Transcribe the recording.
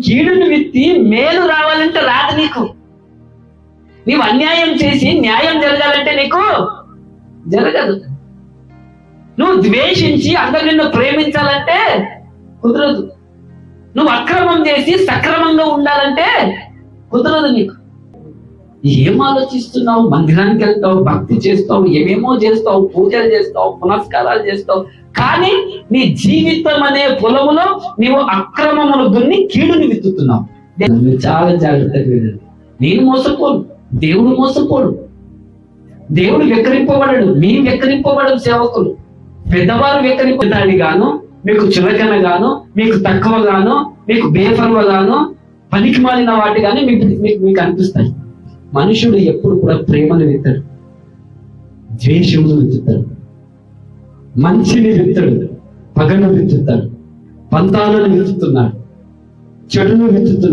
కీడును విత్తి మేలు రావాలంటే రాదు నీకు. నీవు అన్యాయం చేసి న్యాయం జరగాలంటే నీకు జరగదు. నువ్వు ద్వేషించి అందరు నిన్ను ప్రేమించాలంటే కుదరదు. నువ్వు అక్రమం చేసి సక్రమంగా ఉండాలంటే కుదరదు నీకు. ఏం ఆలోచిస్తున్నావు? మందిరానికి వెళ్తావు, భక్తి చేస్తావు, ఏమేమో చేస్తావు, పూజలు చేస్తావు, పునస్కారాలు చేస్తావు, కానీ నీ జీవితం అనే పొలములో నీవు అక్రమమును దున్ని కీడుని విత్తుతున్నావు. చాలా జాగ్రత్తగా వినండి. నేను మోసపోను, దేవుడు మోసపోడు. దేవుడు వెక్కరింపబడడు, మేము వెక్కరింపబడదు. సేవకులు పెద్దవారు వెక్కరింపదాని గాను, మీకు చులకన గాను, మీకు తక్కువ గాను, మీకు బేఫర్వ గాను, పనికి మాలిన వాటి గాని మీకు అనిపిస్తాయి. మనుషుడు ఎప్పుడు కూడా ప్రేమను విత్తడు, ద్వేషమును విత్తుతాడు, మంచిని విత్తడు, పగను విత్తుతాడు, పంతాలను విత్తుతున్నాడు, చెడును విత్తుతున్నాడు.